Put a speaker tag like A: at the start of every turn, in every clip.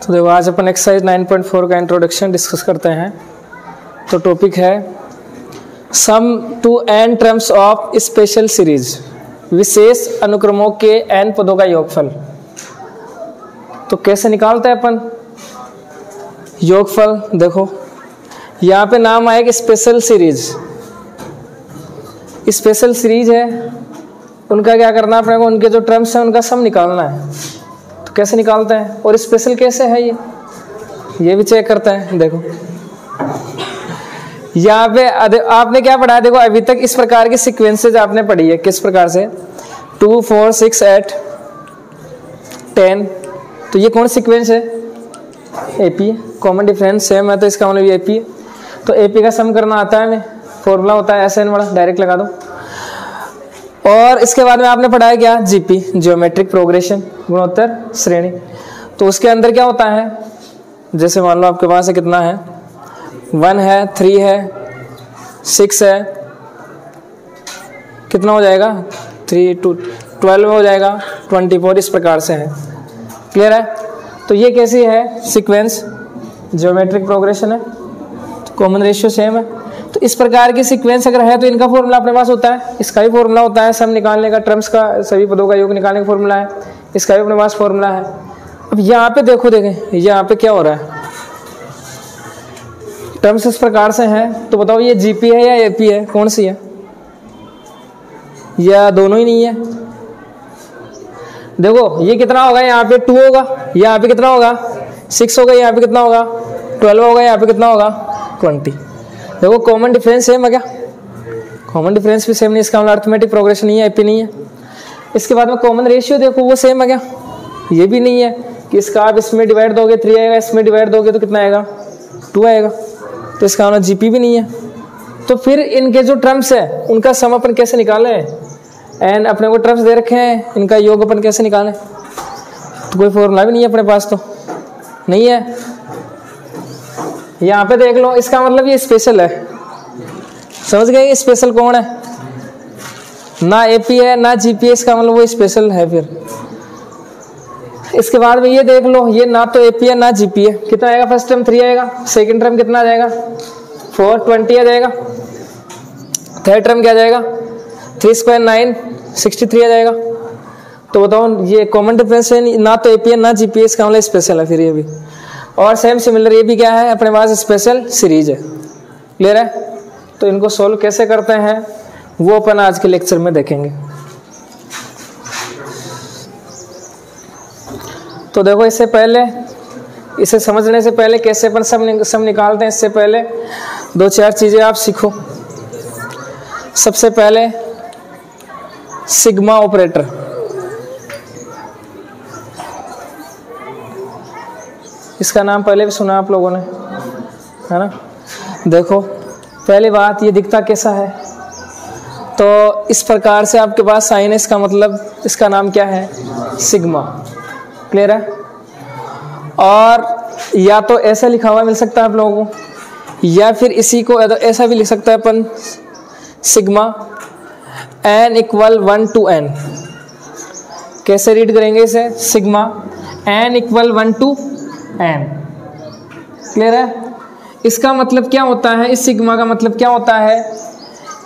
A: तो देखो आज अपन एक्सरसाइज 9.4 का इंट्रोडक्शन डिस्कस करते हैं। तो टॉपिक है sum to n terms of special series, विशेष अनुक्रमों के n पदों का योगफल। तो कैसे निकालते हैं अपन योगफल? देखो यहाँ पे नाम आएगा स्पेशल सीरीज। स्पेशल सीरीज है, उनका क्या करना पड़ेगा, उनके जो टर्म्स हैं उनका सम निकालना है। तो कैसे निकालते हैं और स्पेशल कैसे है ये भी चेक करते हैं। देखो यहाँ पे आपने क्या पढ़ा है, देखो अभी तक इस प्रकार की सीक्वेंसेज आपने पढ़ी है। किस प्रकार से 2, 4, 6, 8, 10। तो ये कौन सीक्वेंस है? एपी। कॉमन डिफरेंस सेम है तो इसका मतलब एपी है। तो एपी का सम करना आता है, हमें फॉर्मूला होता है SN वाला, डायरेक्ट लगा दो। और इसके बाद में आपने पढ़ा है क्या, जीपी, ज्योमेट्रिक प्रोग्रेशन, गुणोत्तर श्रेणी। तो उसके अंदर क्या होता है, जैसे मान लो आपके पास है कितना है, 1 है, 3 है, 6 है, कितना हो जाएगा 3 to 12 हो जाएगा, 24 इस प्रकार से है। क्लियर है? तो ये कैसी है सीक्वेंस, ज्योमेट्रिक प्रोग्रेशन है, तो कॉमन रेशियो सेम है। तो इस प्रकार की सीक्वेंस अगर है तो इनका फॉर्मूला अपने पास होता है, इसका भी फॉर्मूला होता है, सम निकालने का, टर्म्स का, सभी पदों का योग निकालने का फॉर्मूला है, इसका भी अपने पास फॉर्मूला है। अब यहाँ पे देखो, देखें यहाँ पे क्या हो रहा है, टर्म्स इस प्रकार से हैं। तो बताओ ये जीपी है या एपी है, कौन सी है, या दोनों ही नहीं है? देखो ये कितना होगा, यहाँ पे 2 होगा, यहाँ पे कितना होगा 6 होगा, यहाँ पे कितना होगा 12 होगा, यहाँ पे कितना होगा 20। देखो कॉमन डिफरेंस सेम है क्या? कॉमन डिफरेंस भी सेम नहीं, इसका मतलब अर्थमेटिक प्रोग्रेशन नहीं है, एपी नहीं है। इसके बाद में कॉमन रेशियो देखो वो सेम है क्या? ये भी नहीं है कि इसका आप इसमें डिवाइड दोगे 3 आएगा, इसमें डिवाइड दोगे तो कितना आएगा 2 आएगा। तो इसका मतलब जीपी भी नहीं है। तो फिर इनके जो टर्म्स है उनका सम अपन कैसे निकालें? एंड अपने को टर्म्स दे रखे हैं, इनका योग अपन कैसे निकालें? तो कोई फॉर्मूला भी नहीं है अपने पास, तो नहीं है। यहाँ पे देख लो, इसका मतलब ये स्पेशल है। समझ गए? स्पेशल कौन है? ना एपी है ना जीपी है, इसका मतलब वो स्पेशल है। फिर इसके बाद में ये देख लो, ये ना तो एपी है ना जीपी है। कितना आएगा? फर्स्ट टर्म 3 आएगा, सेकंड टर्म कितना आ जाएगा 4, 20 आ जाएगा, थर्ड टर्म क्या आ जाएगा 3 स्क्वायर 9, 63 आ जाएगा। तो बताओ ये कॉमन डिफरेंस है, ना तो एपी है ना जीपी है, इसका मतलब स्पेशल है फिर ये भी। और सेम सिमिलर ये भी क्या है, अपने पास स्पेशल सीरीज है। क्लियर है? तो इनको सोल्व कैसे करते हैं वो अपन आज के लेक्चर में देखेंगे। तो देखो इससे पहले, इसे समझने से पहले कैसे अपन सम निकालते हैं, इससे पहले 2-4 चीजें आप सीखो। सबसे पहले सिग्मा ऑपरेटर। इसका नाम पहले भी सुना आप लोगों ने, है ना? देखो पहली बात, ये दिखता कैसा है? तो इस प्रकार से आपके पास साइन है, इसका मतलब इसका नाम क्या है, सिग्मा। क्लियर है? और या तो ऐसा लिखा हुआ मिल सकता है आप लोगों को, या फिर इसी को ऐसा भी लिख सकता है अपन, सिग्मा n = 1 to n। कैसे रीड करेंगे इसे? Sigma n = 1 to n। Clear है? इसका मतलब क्या होता है, इस सिग्मा का मतलब क्या होता है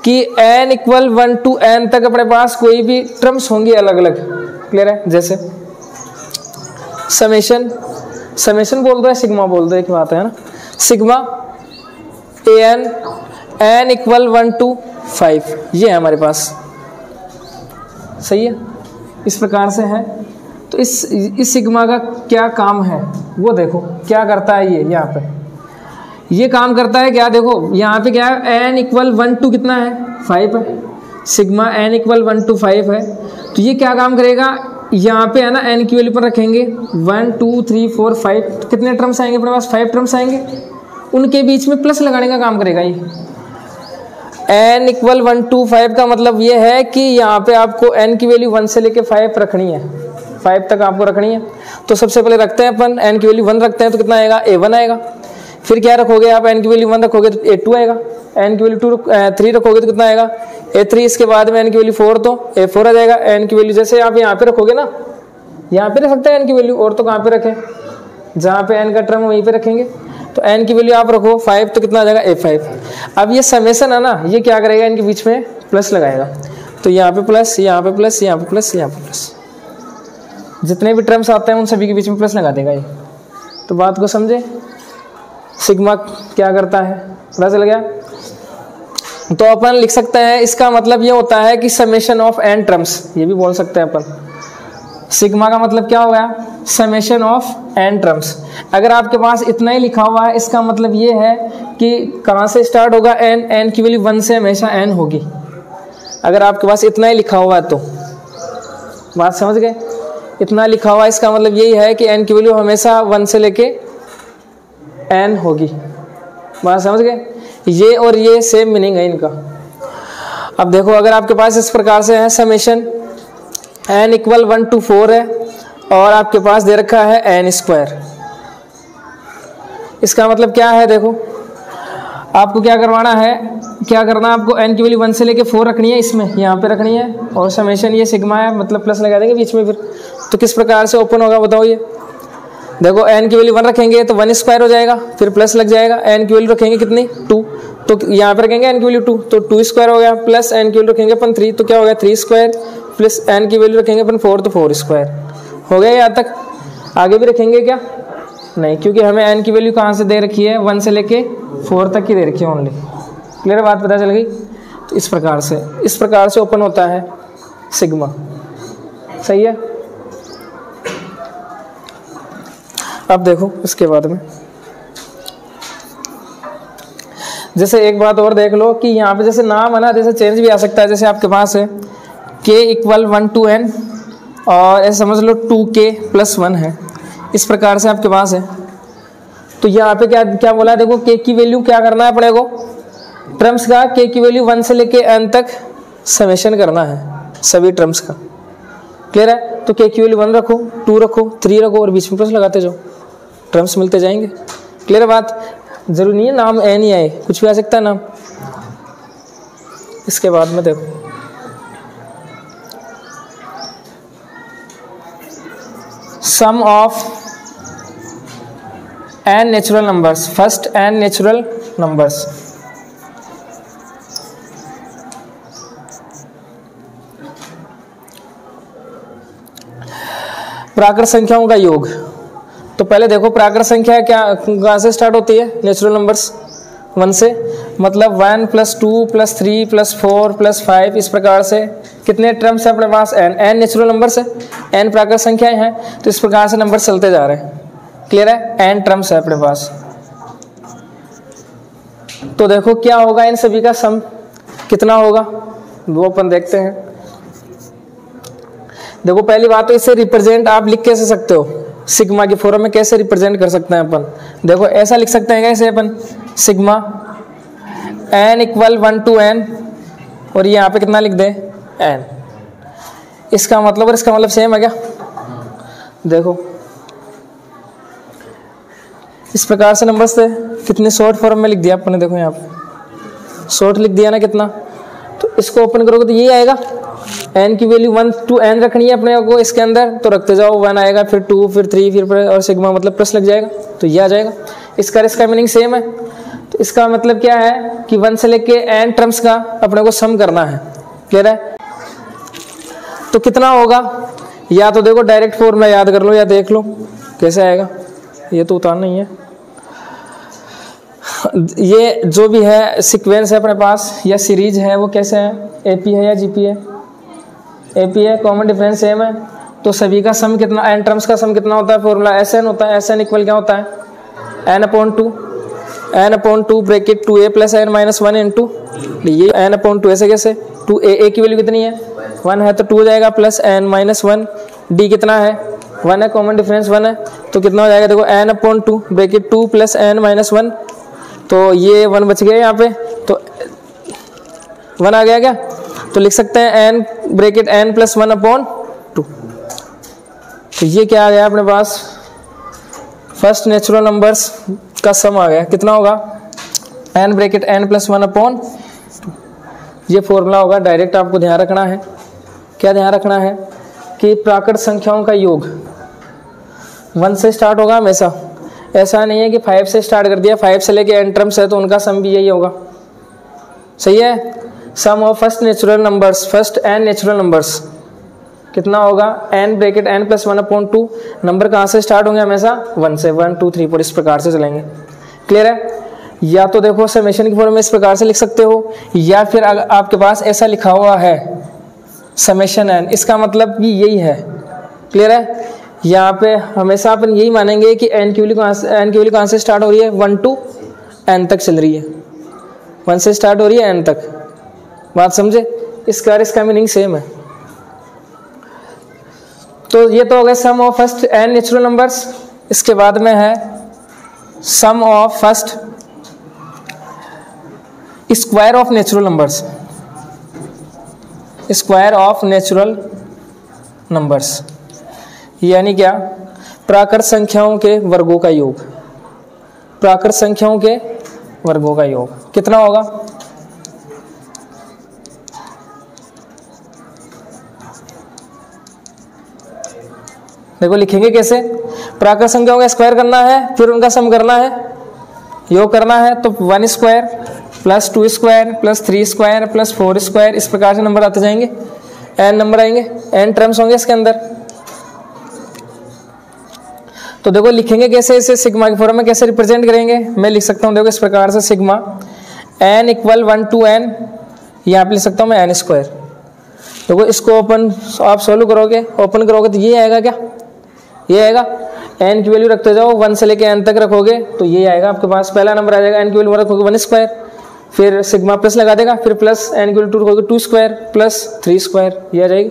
A: कि n = 1 to n तक अपने पास कोई भी टर्म्स होंगे अलग अलग। क्लियर है? जैसे समेशन बोल दो या सिग्मा बोल दो, एक बात है ना। सिग्मा an n = 1 to 5, ये है हमारे पास। सही है? इस प्रकार से है। तो इस सिग्मा का क्या काम है वो देखो, क्या करता है ये। यहाँ पे ये काम करता है क्या, देखो यहाँ पे क्या है, n = 1 to कितना है 5 है, सिग्मा n = 1 to 5 है। तो ये क्या काम करेगा, यहाँ पे है ना n की वैल्यू पर रखेंगे 1, 2, 3, 4, 5, तो कितने टर्म्स आएंगे अपने पास, 5 टर्म्स आएंगे। उनके बीच में प्लस लगाने का काम करेगा ये। n = 1 to 5 का मतलब ये है कि यहाँ पे आपको n की वैल्यू 1 से लेके 5 रखनी है, 5 तक आपको रखनी है। तो सबसे पहले रखते हैं अपन, n की वैल्यू 1 रखते हैं तो कितना आएगा, a1 आएगा। फिर क्या रखोगे आप, n की वैल्यू 1 रखोगे तो a2 आएगा, n की वैल्यू 3 रखोगे तो कितना आएगा a3। इसके बाद में n की वैल्यू 4 तो a4 आ जाएगा। n की वैल्यू जैसे आप यहाँ पे रखोगे ना, यहाँ पे रख सकते हैं n की वैल्यू, और तो कहाँ पे रखें, जहाँ पे n का टर्म वहीं पे रखेंगे, तो n की वैल्यू आप रखो 5 तो कितना आ जाएगा a5। अब ये समेशन है ना, ये क्या करेगा, इनके बीच में प्लस लगाएगा, तो यहाँ पे प्लस, यहाँ पे प्लस, यहाँ पे प्लस, यहाँ पे प्लस, जितने भी टर्म्स आते हैं उन सभी के बीच में प्लस लगा देगा ये। तो बात को समझे, सिग्मा क्या करता है, पता चल गया। तो अपन लिख सकते हैं, इसका मतलब ये होता है कि समेशन ऑफ n टर्म्स, ये भी बोल सकते हैं अपन। सिग्मा का मतलब क्या हो गया, समेशन ऑफ n टर्म्स। अगर आपके पास इतना ही लिखा हुआ है, इसका मतलब ये है कि कहाँ से स्टार्ट होगा n की वैल्यू 1 से हमेशा n होगी। अगर आपके पास इतना ही लिखा हुआ है तो, बात समझ गए, इतना लिखा हुआ है इसका मतलब यही है कि n की वैल्यू हमेशा 1 से लेके n होगी। बात समझ गए, ये और ये सेम मीनिंग है इनका। अब देखो, अगर आपके पास इस प्रकार से है समेशन n इक्वल 1 to 4 है और आपके पास दे रखा है n², इसका मतलब क्या है, देखो आपको क्या करवाना है, क्या करना है आपको, n की वैल्यू 1 से लेके 4 रखनी है, इसमें यहाँ पे रखनी है, और समेशन ये सिग्मा है, मतलब प्लस लगा देंगे बीच में फिर। तो किस प्रकार से ओपन होगा बताओ, ये देखो n की वैल्यू 1 रखेंगे तो 1² हो जाएगा, फिर प्लस लग जाएगा, n की वैल्यू रखेंगे कितनी 2, तो यहाँ पे रखेंगे n की वैल्यू 2 तो 2² हो गया, प्लस n की वैल्यू रखेंगे अपन 3 तो क्या हो गया 3², प्लस n की वैल्यू रखेंगे अपन 4 तो 4² हो गया। यहाँ तक आगे भी रखेंगे क्या, नहीं, क्योंकि हमें n की वैल्यू कहाँ से दे रखी है, 1 से लेके 4 तक की दे रखी है ओनली। क्लियर बात पता चल गई। तो इस प्रकार से ओपन होता है सिग्मा, सही है। अब देखो इसके बाद में, जैसे एक बात और देख लो कि यहाँ पे जैसे नाम है ना, जैसे चेंज भी आ सकता है। जैसे आपके पास है k इक्वल 1 to n और ऐसे समझ लो 2k + 1 है, इस प्रकार से आपके पास है। तो यहाँ पे क्या क्या बोला है, देखो k की वैल्यू क्या करना है अपने को, टर्म्स का k की वैल्यू 1 से लेके n तक समेशन करना है सभी टर्म्स का। क्लियर है। तो k की वैल्यू 1 रखो, 2 रखो, 3 रखो और बीच में प्लस लगाते जाओ, टर्म्स मिलते जाएंगे। क्लियर बात, जरूरी नहीं है नाम n ही आए, कुछ भी आ सकता है नाम। इसके बाद में देखो sum of n natural numbers, first n natural numbers. प्राकृत संख्याओं का योग। तो पहले देखो प्राकृत संख्या क्या कहाँ से स्टार्ट होती है, नेचुरल नंबर्स 1 से, मतलब 1 + 2 + 3 + 4 + 5, इस प्रकार से कितने टर्म्स है अपने पास, n नेचुरल नंबर्स है, n प्राकृत संख्याएं हैं। तो इस प्रकार से नंबर चलते जा रहे हैं। क्लियर है, n टर्म्स है अपने पास। तो देखो क्या होगा, इन सभी का सम कितना होगा वो अपन देखते हैं। देखो पहली बात तो इसे रिप्रेजेंट आप लिख कैसे सकते हो, सिग्मा के फॉर्म में कैसे रिप्रेजेंट कर सकते हैं अपन। देखो ऐसा लिख सकते हैं कैसे अपन, sigma n equal 1 to n और यहाँ पे कितना लिख दे n। इसका मतलब और इसका मतलब सेम है क्या, देखो इस प्रकार से नंबर्स थे, कितने शॉर्ट फॉर्म में लिख दिया अपन ने, देखो यहाँ पे शॉर्ट लिख दिया ना कितना। तो इसको ओपन करोगे तो ये आएगा, n की वैल्यू 1 to n रखनी है अपने को इसके अंदर, तो रखते जाओ, 1 आएगा, फिर 2, फिर 3, फिर और सिग्मा मतलब प्लस लग जाएगा, तो ये आ जाएगा। इसका मीनिंग सेम है। तो इसका मतलब क्या है कि 1 से लेके n टर्म्स का अपने को सम करना है। क्लियर है। तो कितना होगा, या तो देखो डायरेक्ट फॉर्मूला याद कर लो या देख लो कैसे आएगा, ये तो उतारना ही है। ये जो भी है सीक्वेंस है अपने पास या सीरीज है वो कैसे है, AP है या GP है, AP है, कॉमन डिफरेंस सेम है। तो सभी का सम कितना, n टर्म्स का सम कितना होता है, फॉर्मूला SN होता है। SN इक्वल क्या होता है, n/2 bracket 2a + n - 1 into ये n/2 ऐसे कैसे, 2a की वैल्यू कितनी है 1 है तो 2 हो जाएगा, प्लस n - 1 d कितना है 1 है, कॉमन डिफरेंस 1 है, तो कितना हो जाएगा देखो n/2 ब्रैकेट 2 + n - 1, तो ये 1 बच गया यहाँ पे, तो 1 आ गया क्या, तो लिख सकते हैं n ब्रैकेट n + 1/2। तो ये क्या आ गया अपने पास, फर्स्ट नेचुरल नंबर्स का सम आ गया, कितना होगा n ब्रैकेट n + 1/2। ये फॉर्मूला होगा। डायरेक्ट आपको ध्यान रखना है, क्या ध्यान रखना है कि प्राकृत संख्याओं का योग, 1 से स्टार्ट होगा हमेशा, ऐसा नहीं है कि 5 से स्टार्ट कर दिया, 5 से लेके n टर्म्स है तो उनका सम भी यही होगा। सही है। Sum of first natural numbers, first n natural numbers कितना होगा, n bracket n plus 1/2। Number कहाँ से स्टार्ट होंगे हमेशा 1 से, 1 2 3 4 इस प्रकार से चलेंगे। क्लियर है। या तो देखो समेशन की फॉर्म में इस प्रकार से लिख सकते हो, या फिर अगर आपके पास ऐसा लिखा हुआ है समेशन n, इसका मतलब भी यही है। क्लियर है। यहाँ पे हमेशा अपन यही मानेंगे कि n की वैल्यू कहाँ से स्टार्ट हो रही है, 1 to n तक चल रही है, 1 से स्टार्ट हो रही है n तक। बात समझे। इसका मीनिंग सेम है। तो ये तो हो गया sum of first n natural numbers. इसके बाद में है sum of first square of natural numbers, square of natural numbers यानी क्या, प्राकृत संख्याओं के वर्गों का योग, प्राकृत संख्याओं के वर्गों का योग कितना होगा, देखो लिखेंगे कैसे, प्राकृत संख्याओं का स्क्वायर करना है, फिर उनका सम करना है, योग करना है। तो 1 square plus 2 square plus 3 square plus 4 square इस प्रकार से नंबर आते जाएंगे, n नंबर आएंगे, n टर्म्स होंगे इसके अंदर। तो देखो लिखेंगे कैसे इसे, सिग्मा की फॉर्म में कैसे रिप्रेजेंट करेंगे, मैं लिख सकता हूँ देखो इस प्रकार से, sigma n equal 1 to n, यहाँ पे लिख सकता हूँ मैं n स्क्वायर। देखो इसको ओपन आप सोल्व करोगे, ओपन करोगे तो ये आएगा, क्या ये आएगा, n की वैल्यू रखते जाओ 1 से लेके n तक रखोगे तो ये आएगा आपके पास, पहला नंबर आ जाएगा, n की वैल्यू रखोगे 1 स्क्वायर, फिर सिग्मा प्लस लगा देगा, फिर प्लस n की वैल्यू 2 रखोगे 2 स्क्वायर प्लस 3 स्क्वायर, ये आ जाएगी,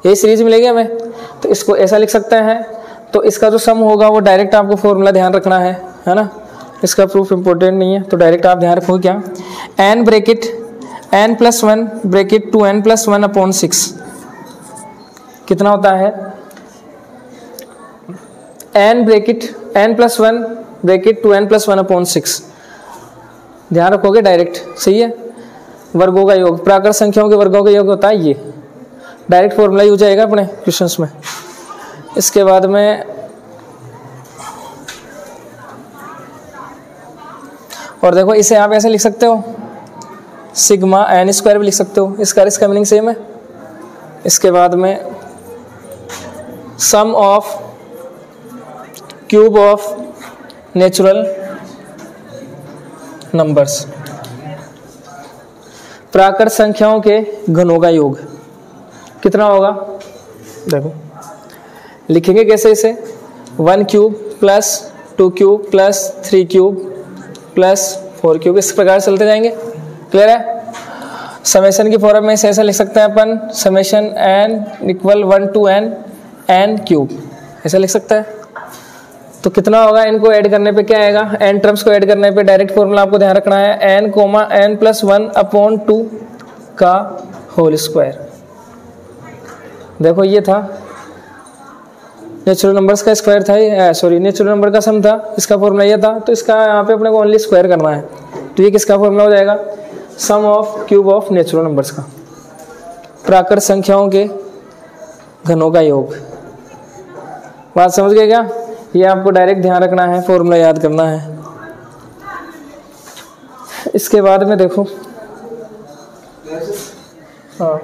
A: यही सीरीज मिलेगी हमें। तो इसको ऐसा लिख सकते हैं। तो इसका जो सम होगा वो डायरेक्ट आपको फॉर्मूला ध्यान रखना है ना, इसका प्रूफ इंपॉर्टेंट नहीं है, तो डायरेक्ट आप ध्यान रखोगे क्या, n bracket n plus 1 bracket 2n plus 1/6 कितना होता है, n bracket n plus 1 bracket 2n plus 1/6, ध्यान रखोगे डायरेक्ट। सही है। वर्गों का योग, प्राकृत संख्याओं के वर्गों का योग होता है ये, डायरेक्ट फॉर्मूला यूज आएगा अपने क्वेश्चंस में। इसके बाद में और देखो इसे आप ऐसे लिख सकते हो, सिग्मा n स्क्वायर भी लिख सकते हो, इसका मीनिंग सेम है। इसके बाद में sum of cube of natural numbers, प्राकृत संख्याओं के घनों का योग कितना होगा, देखो लिखेंगे कैसे इसे, 1 cube plus 2 cube plus 3 cube plus 4 cube इस प्रकार चलते जाएंगे। क्लियर है। समेशन की फॉर्म में इसे ऐसा लिख सकते हैं अपन, summation n equal 1 to n cube, ऐसा लिख सकते हैं। तो कितना होगा, इनको ऐड करने पे क्या आएगा, n टर्म्स को ऐड करने पे डायरेक्ट फॉर्मूला आपको ध्यान रखना है, n प्लस 1/2 का होल स्क्वायर। देखो ये था नेचुरल नंबर्स का स्क्वायर था, ये सॉरी नेचुरल नंबर का सम था, इसका फॉर्मूला ये था, तो इसका यहाँ पे अपने को ओनली स्क्वायर करना है। तो ये किसका फॉर्मूला हो जाएगा, sum of cube of natural numbers का, प्राकृत संख्याओं के घनों का योग। बात समझ गए क्या, ये आपको डायरेक्ट ध्यान रखना है, फॉर्मूला याद करना है। इसके बाद में देखो हाँ,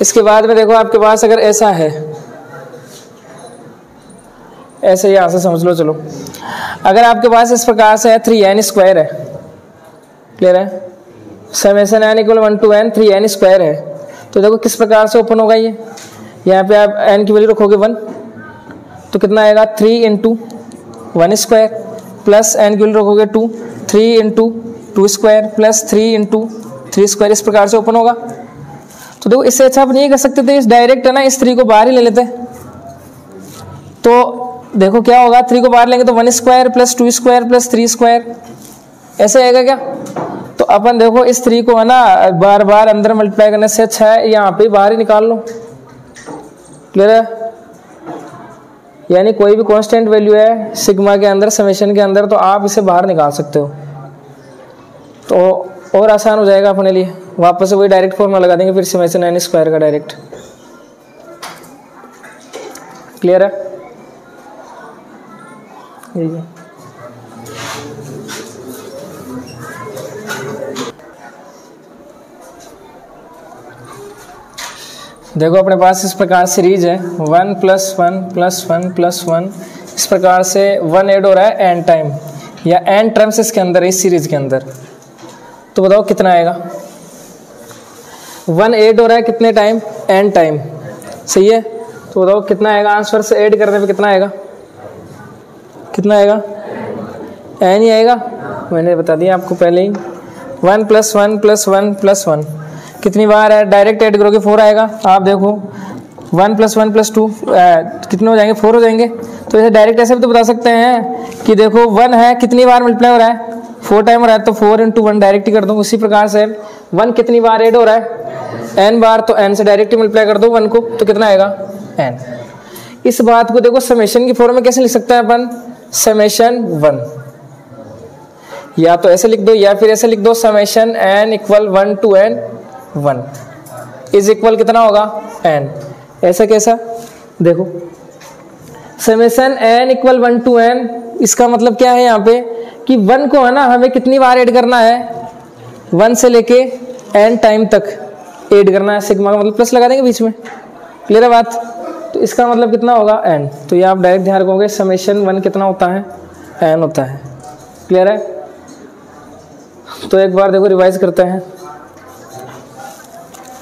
A: इसके बाद में देखो आपके पास अगर ऐसा है, ऐसे यहां से समझ लो, चलो अगर आपके पास इस प्रकार से है 3n स्क्वायर है, क्लियर है, summation n equal 1 to n 3n square है, तो देखो किस प्रकार से ओपन होगा ये, यहाँ पे आप n की वैल्यू रखोगे 1, तो कितना आएगा 3 into 1 स्क्वायर प्लस n की वैल्यू रखोगे 2, 3 into 2 square plus 3 into 3 square इस प्रकार से ओपन होगा। तो देखो इससे अच्छा आप नहीं कर सकते थे, इस डायरेक्ट है ना, इस 3 को बाहर ही ले लेते, तो देखो क्या होगा, 3 को बाहर लेंगे तो 1 square plus 2 square plus 3 square ऐसे आएगा क्या। तो अपन देखो इस 3 को है ना बार बार अंदर मल्टीप्लाई करने से अच्छा है यहाँ पे बाहर ही निकाल लो। क्लियर है। यानी कोई भी कांस्टेंट वैल्यू है सिग्मा के अंदर, समेशन के अंदर, तो आप इसे बाहर निकाल सकते हो, तो और आसान हो जाएगा अपने लिए। वापस से वही डायरेक्ट फॉर्मूला लगा देंगे फिर समेशन n स्क्वायर का डायरेक्ट। क्लियर है? यही है। देखो अपने पास इस प्रकार सीरीज है 1 + 1 + 1 + 1, इस प्रकार से 1 ऐड हो रहा है n टाइम या n टर्म्स इसके अंदर, इस सीरीज के अंदर। तो बताओ कितना आएगा? 1 ऐड हो रहा है कितने टाइम? n टाइम, सही है। तो बताओ कितना आएगा? आंसर से ऐड करने पे कितना आएगा? कितना आएगा? n ही आएगा, मैंने बता दिया आपको पहले ही। 1 + 1 + 1 + 1 कितनी बार है? डायरेक्ट ऐड करोगे 4 आएगा। आप देखो 1 + 1 + 2 कितने हो जाएंगे? 4 हो जाएंगे। तो ऐसे डायरेक्ट ऐसे भी तो बता सकते हैं कि देखो 1 है कितनी बार मल्टीप्लाई हो रहा है? 4 टाइम हो रहा है, तो 4 × 1 डायरेक्ट ही कर दो। उसी प्रकार से 1 कितनी बार ऐड हो रहा है? n बार, तो n से डायरेक्ट ही मल्टीप्लाई कर दो 1 को, तो कितना आएगा? n। इस बात को देखो समेशन की फॉर्म में कैसे लिख सकते हैं अपन? समेशन 1, या तो ऐसे लिख दो या फिर ऐसे लिख दो summation n = 1 to n 1 is equal कितना होगा? n। ऐसा कैसा? देखो समेशन n = 1 to n, इसका मतलब क्या है यहाँ पे कि 1 को है ना हमें कितनी बार ऐड करना है? 1 से लेके n टाइम तक ऐड करना है। सिग्मा का मतलब प्लस लगा देंगे बीच में, क्लियर है बात? तो इसका मतलब कितना होगा? n। तो ये आप डायरेक्ट ध्यान रखोगे समेशन 1 कितना होता है? n होता है, क्लियर है? तो एक बार देखो रिवाइज करते हैं।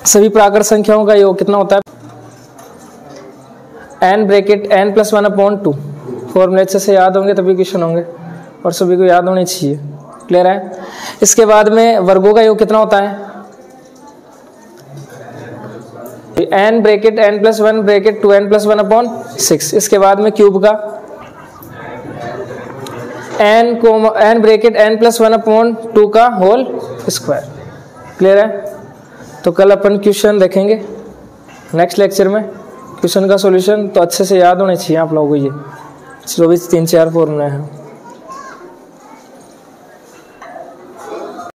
A: सभी प्राकृत संख्याओं का योग कितना होता है? n bracket n + 1/2। फॉर्मूले अच्छे से याद होंगे तभी क्वेश्चन होंगे, और सभी को याद होने चाहिए, क्लियर है? इसके बाद में वर्गों का योग कितना होता है? n bracket n + 1 bracket 2n + 1/6। इसके बाद में क्यूब का n ब्रैकेट n + 1/2 का होल स्क्वायर, क्लियर है? तो कल अपन क्वेश्चन देखेंगे नेक्स्ट लेक्चर में, क्वेश्चन का सॉल्यूशन। तो अच्छे से याद होने चाहिए आप लोगों को ये जो भी 3-4 फॉर्मूले हैं।